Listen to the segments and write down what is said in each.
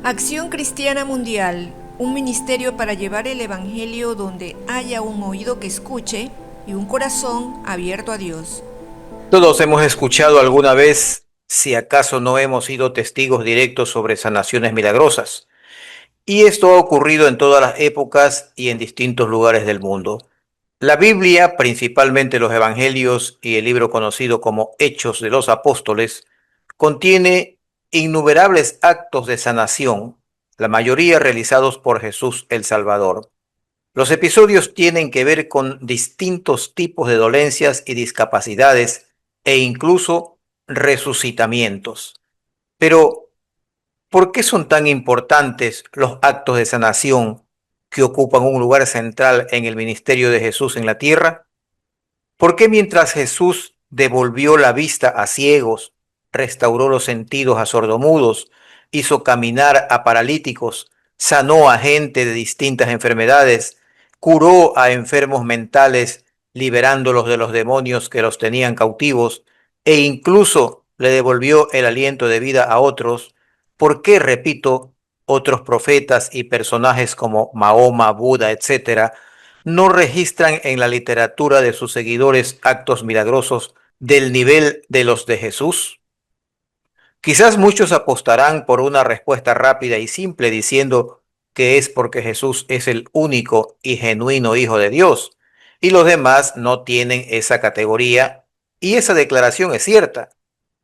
Acción Cristiana Mundial, un ministerio para llevar el Evangelio donde haya un oído que escuche y un corazón abierto a Dios. Todos hemos escuchado alguna vez, si acaso no hemos sido testigos directos sobre sanaciones milagrosas. Y esto ha ocurrido en todas las épocas y en distintos lugares del mundo. La Biblia, principalmente los Evangelios y el libro conocido como Hechos de los Apóstoles, contiene innumerables actos de sanación, la mayoría realizados por Jesús el Salvador. Los episodios tienen que ver con distintos tipos de dolencias y discapacidades e incluso resucitamientos. Pero, ¿por qué son tan importantes los actos de sanación que ocupan un lugar central en el ministerio de Jesús en la tierra? ¿Por qué mientras Jesús devolvió la vista a ciegos, restauró los sentidos a sordomudos, hizo caminar a paralíticos, sanó a gente de distintas enfermedades, curó a enfermos mentales, liberándolos de los demonios que los tenían cautivos, e incluso le devolvió el aliento de vida a otros? ¿Por qué, repito, otros profetas y personajes como Mahoma, Buda, etcétera, no registran en la literatura de sus seguidores actos milagrosos del nivel de los de Jesús? Quizás muchos apostarán por una respuesta rápida y simple diciendo que es porque Jesús es el único y genuino Hijo de Dios y los demás no tienen esa categoría, y esa declaración es cierta.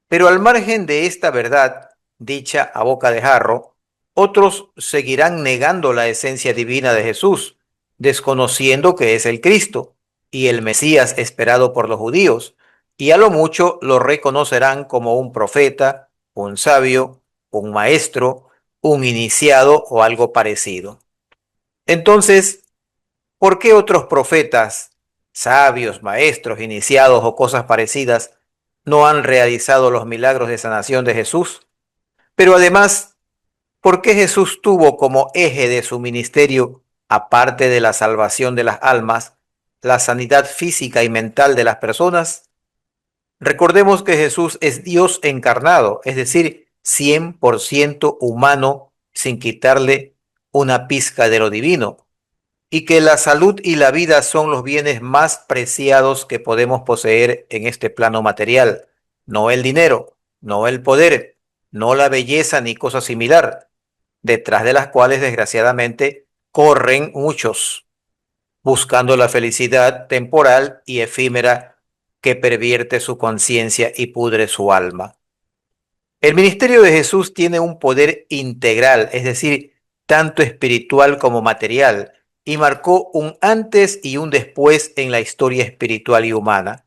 Pero al margen de esta verdad, dicha a boca de jarro, otros seguirán negando la esencia divina de Jesús, desconociendo que es el Cristo y el Mesías esperado por los judíos, y a lo mucho lo reconocerán como un profeta, un sabio, un maestro, un iniciado o algo parecido. Entonces, ¿por qué otros profetas, sabios, maestros, iniciados o cosas parecidas no han realizado los milagros de sanación de Jesús? Pero además, ¿por qué Jesús tuvo como eje de su ministerio, aparte de la salvación de las almas, la sanidad física y mental de las personas? Recordemos que Jesús es Dios encarnado, es decir, 100% humano, sin quitarle una pizca de lo divino, y que la salud y la vida son los bienes más preciados que podemos poseer en este plano material, no el dinero, no el poder, no la belleza ni cosa similar, detrás de las cuales desgraciadamente corren muchos, buscando la felicidad temporal y efímera que pervierte su conciencia y pudre su alma. El ministerio de Jesús tiene un poder integral, es decir, tanto espiritual como material, y marcó un antes y un después en la historia espiritual y humana.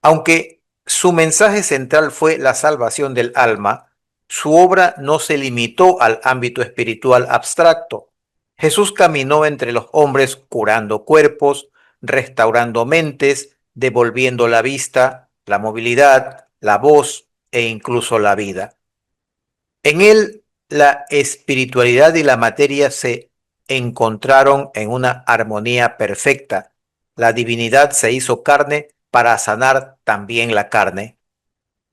Aunque su mensaje central fue la salvación del alma, su obra no se limitó al ámbito espiritual abstracto. Jesús caminó entre los hombres curando cuerpos, restaurando mentes, devolviendo la vista, la movilidad, la voz e incluso la vida. En él, la espiritualidad y la materia se encontraron en una armonía perfecta. La divinidad se hizo carne para sanar también la carne.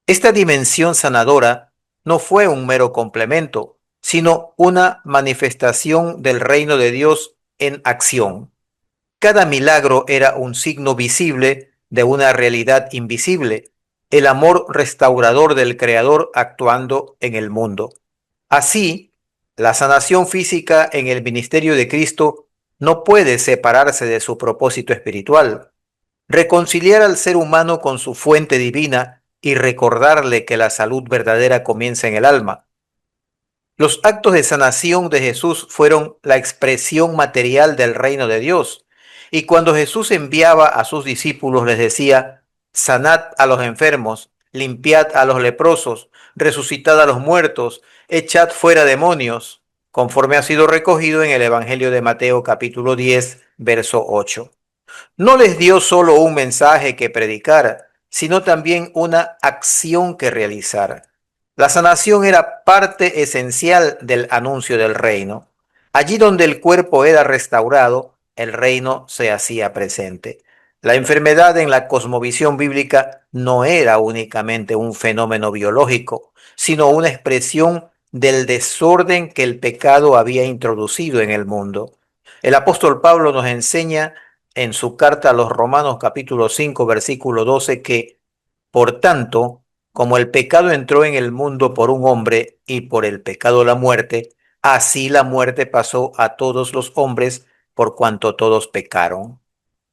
Esta dimensión sanadora no fue un mero complemento, sino una manifestación del reino de Dios en acción. Cada milagro era un signo visible de una realidad invisible, el amor restaurador del Creador actuando en el mundo. Así, la sanación física en el ministerio de Cristo no puede separarse de su propósito espiritual. Reconciliar al ser humano con su fuente divina y recordarle que la salud verdadera comienza en el alma. Los actos de sanación de Jesús fueron la expresión material del reino de Dios. Y cuando Jesús enviaba a sus discípulos les decía: sanad a los enfermos, limpiad a los leprosos, resucitad a los muertos, echad fuera demonios, conforme ha sido recogido en el Evangelio de Mateo capítulo 10, verso 8. No les dio solo un mensaje que predicar, sino también una acción que realizar. La sanación era parte esencial del anuncio del reino. Allí donde el cuerpo era restaurado, el reino se hacía presente. La enfermedad en la cosmovisión bíblica no era únicamente un fenómeno biológico, sino una expresión del desorden que el pecado había introducido en el mundo. El apóstol Pablo nos enseña en su carta a los Romanos capítulo 5 versículo 12 que, por tanto, como el pecado entró en el mundo por un hombre y por el pecado la muerte, así la muerte pasó a todos los hombres por cuanto todos pecaron.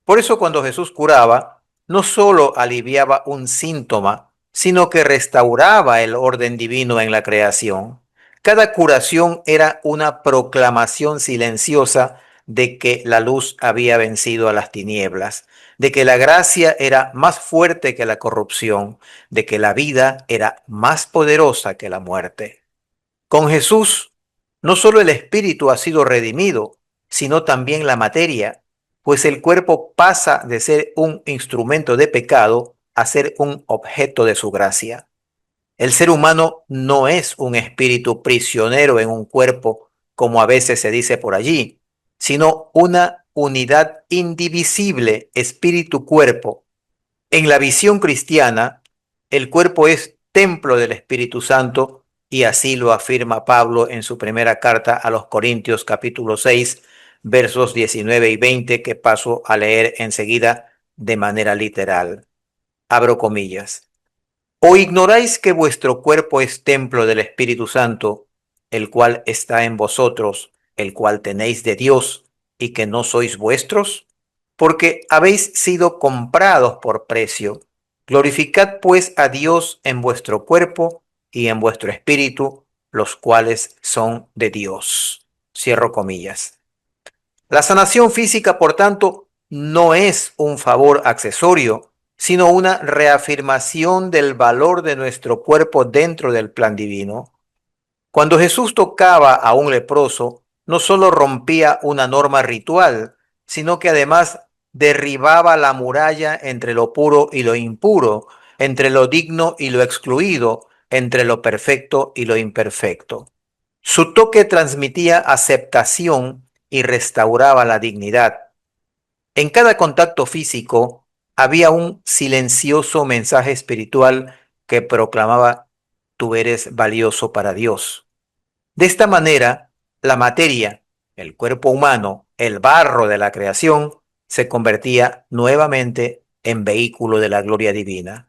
Por eso cuando Jesús curaba, no solo aliviaba un síntoma, sino que restauraba el orden divino en la creación. Cada curación era una proclamación silenciosa de que la luz había vencido a las tinieblas, de que la gracia era más fuerte que la corrupción, de que la vida era más poderosa que la muerte. Con Jesús, no solo el espíritu ha sido redimido, sino también la materia, pues el cuerpo pasa de ser un instrumento de pecado a ser un objeto de su gracia. El ser humano no es un espíritu prisionero en un cuerpo, como a veces se dice por allí, sino una unidad indivisible espíritu-cuerpo. En la visión cristiana, el cuerpo es templo del Espíritu Santo y así lo afirma Pablo en su primera carta a los Corintios capítulo 6, versos 19 y 20, que paso a leer enseguida de manera literal. Abro comillas. ¿O ignoráis que vuestro cuerpo es templo del Espíritu Santo, el cual está en vosotros, el cual tenéis de Dios, y que no sois vuestros? Porque habéis sido comprados por precio. Glorificad pues a Dios en vuestro cuerpo y en vuestro espíritu, los cuales son de Dios. Cierro comillas. La sanación física, por tanto, no es un favor accesorio, sino una reafirmación del valor de nuestro cuerpo dentro del plan divino. Cuando Jesús tocaba a un leproso, no solo rompía una norma ritual, sino que además derribaba la muralla entre lo puro y lo impuro, entre lo digno y lo excluido, entre lo perfecto y lo imperfecto. Su toque transmitía aceptación y restauraba la dignidad. En cada contacto físico había un silencioso mensaje espiritual que proclamaba: tú eres valioso para Dios. De esta manera, la materia, el cuerpo humano, el barro de la creación, se convertía nuevamente en vehículo de la gloria divina.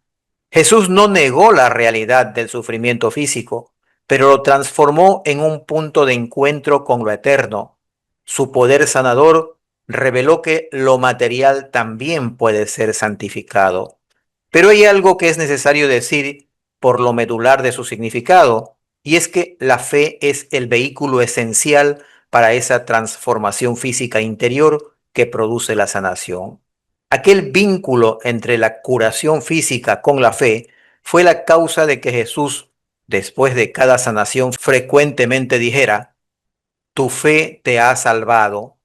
Jesús no negó la realidad del sufrimiento físico, pero lo transformó en un punto de encuentro con lo eterno. Su poder sanador reveló que lo material también puede ser santificado. Pero hay algo que es necesario decir por lo medular de su significado, y es que la fe es el vehículo esencial para esa transformación física interior que produce la sanación. Aquel vínculo entre la curación física con la fe fue la causa de que Jesús, después de cada sanación, frecuentemente dijera: tu fe te ha salvado,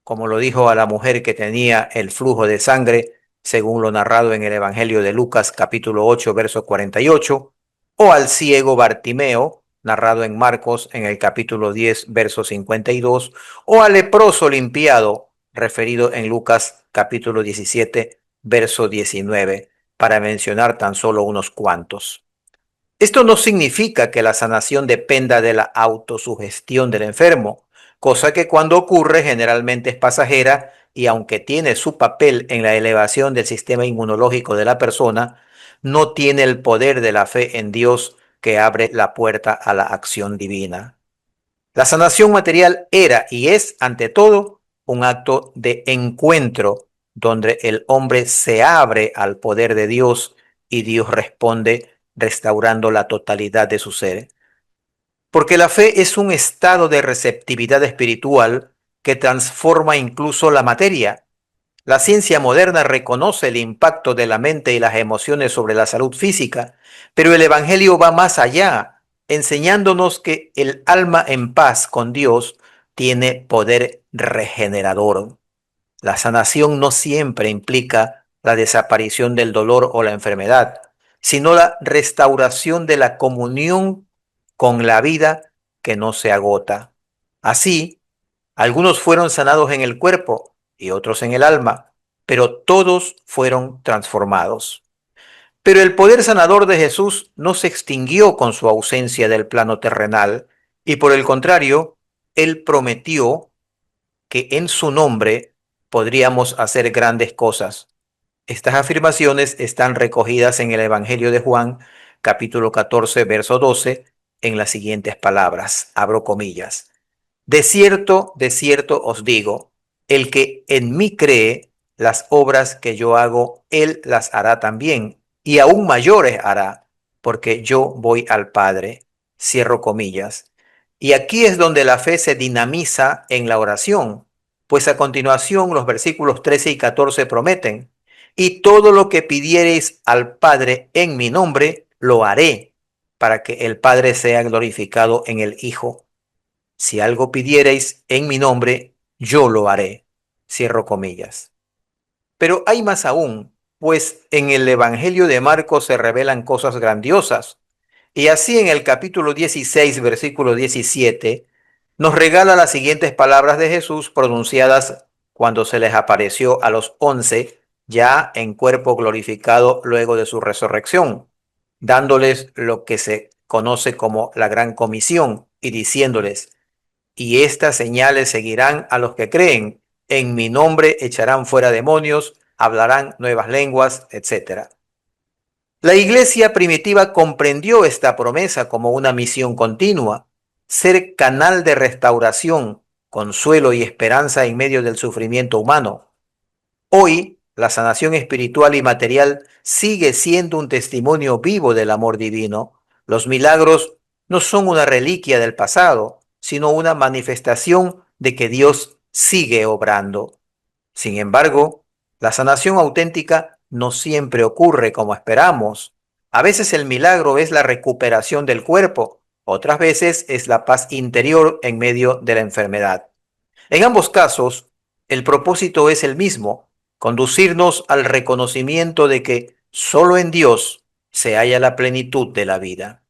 como lo dijo a la mujer que tenía el flujo de sangre, según lo narrado en el Evangelio de Lucas capítulo 8, verso 48, o al ciego Bartimeo, narrado en Marcos en el capítulo 10, verso 52, o al leproso limpiado, referido en Lucas capítulo 17, verso 19, para mencionar tan solo unos cuantos. Esto no significa que la sanación dependa de la autosugestión del enfermo, cosa que cuando ocurre generalmente es pasajera y aunque tiene su papel en la elevación del sistema inmunológico de la persona, no tiene el poder de la fe en Dios que abre la puerta a la acción divina. La sanación material era y es, ante todo, un acto de encuentro donde el hombre se abre al poder de Dios y Dios responde restaurando la totalidad de su ser. Porque la fe es un estado de receptividad espiritual que transforma incluso la materia. La ciencia moderna reconoce el impacto de la mente y las emociones sobre la salud física, pero el Evangelio va más allá, enseñándonos que el alma en paz con Dios tiene poder regenerador. La sanación no siempre implica la desaparición del dolor o la enfermedad, sino la restauración de la comunión con la vida que no se agota. Así, algunos fueron sanados en el cuerpo y otros en el alma, pero todos fueron transformados. Pero el poder sanador de Jesús no se extinguió con su ausencia del plano terrenal, Y por el contrario, Él prometió que en su nombre podríamos hacer grandes cosas. Estas afirmaciones están recogidas en el Evangelio de Juan, capítulo 14, verso 12, en las siguientes palabras, abro comillas. De cierto os digo, el que en mí cree, las obras que yo hago, él las hará también, y aún mayores hará, porque yo voy al Padre. Cierro comillas. Y aquí es donde la fe se dinamiza en la oración, pues a continuación los versículos 13 y 14 prometen, y todo lo que pidiereis al Padre en mi nombre, lo haré, para que el Padre sea glorificado en el Hijo. Si algo pidiereis en mi nombre, yo lo haré. Cierro comillas. Pero hay más aún, pues en el Evangelio de Marcos se revelan cosas grandiosas. Y así en el capítulo 16, versículo 17, nos regala las siguientes palabras de Jesús pronunciadas cuando se les apareció a los 11, ya en cuerpo glorificado luego de su resurrección, dándoles lo que se conoce como la gran comisión y diciéndoles, y estas señales seguirán a los que creen. En mi nombre echarán fuera demonios, hablarán nuevas lenguas, etc. La iglesia primitiva comprendió esta promesa como una misión continua, ser canal de restauración, consuelo y esperanza en medio del sufrimiento humano. Hoy, la sanación espiritual y material sigue siendo un testimonio vivo del amor divino. Los milagros no son una reliquia del pasado, sino una manifestación de que Dios sigue obrando. Sin embargo, la sanación auténtica no siempre ocurre como esperamos. A veces el milagro es la recuperación del cuerpo, otras veces es la paz interior en medio de la enfermedad. En ambos casos, el propósito es el mismo, conducirnos al reconocimiento de que solo en Dios se halla la plenitud de la vida.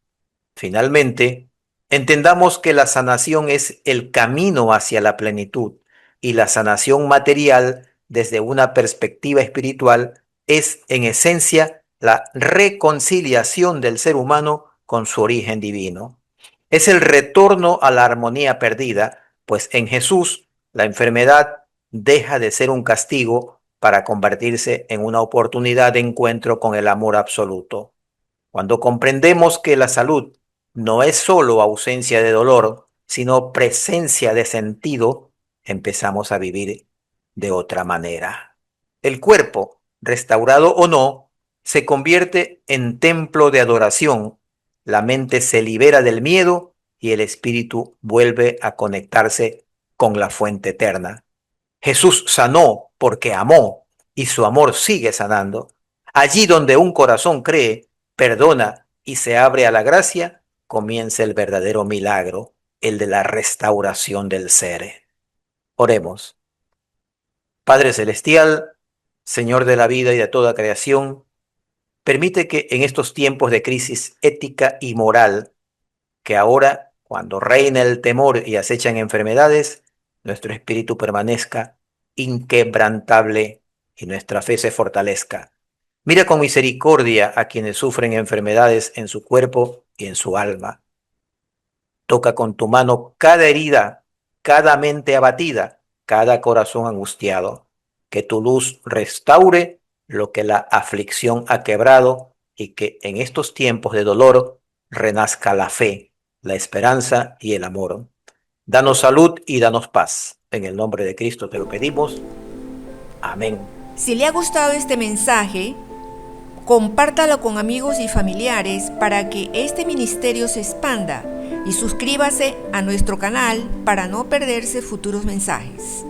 Finalmente, entendamos que la sanación es el camino hacia la plenitud y la sanación material desde una perspectiva espiritual es en esencia la reconciliación del ser humano con su origen divino. Es el retorno a la armonía perdida, pues en Jesús la enfermedad deja de ser un castigo para convertirse en una oportunidad de encuentro con el amor absoluto. Cuando comprendemos que la salud no es solo ausencia de dolor, sino presencia de sentido, empezamos a vivir de otra manera. El cuerpo, restaurado o no, se convierte en templo de adoración, la mente se libera del miedo y el espíritu vuelve a conectarse con la fuente eterna. Jesús sanó porque amó y su amor sigue sanando. Allí donde un corazón cree, perdona y se abre a la gracia, comienza el verdadero milagro, el de la restauración del ser. Oremos. Padre Celestial, Señor de la vida y de toda creación, permite que en estos tiempos de crisis ética y moral, que ahora, cuando reina el temor y acechan enfermedades, nuestro espíritu permanezca inquebrantable y nuestra fe se fortalezca. Mira con misericordia a quienes sufren enfermedades en su cuerpo y en su alma. Toca con tu mano cada herida, cada mente abatida, cada corazón angustiado. Que tu luz restaure lo que la aflicción ha quebrado y que en estos tiempos de dolor renazca la fe, la esperanza y el amor. Danos salud y danos paz. En el nombre de Cristo te lo pedimos. Amén. Si le ha gustado este mensaje, compártalo con amigos y familiares para que este ministerio se expanda y suscríbase a nuestro canal para no perderse futuros mensajes.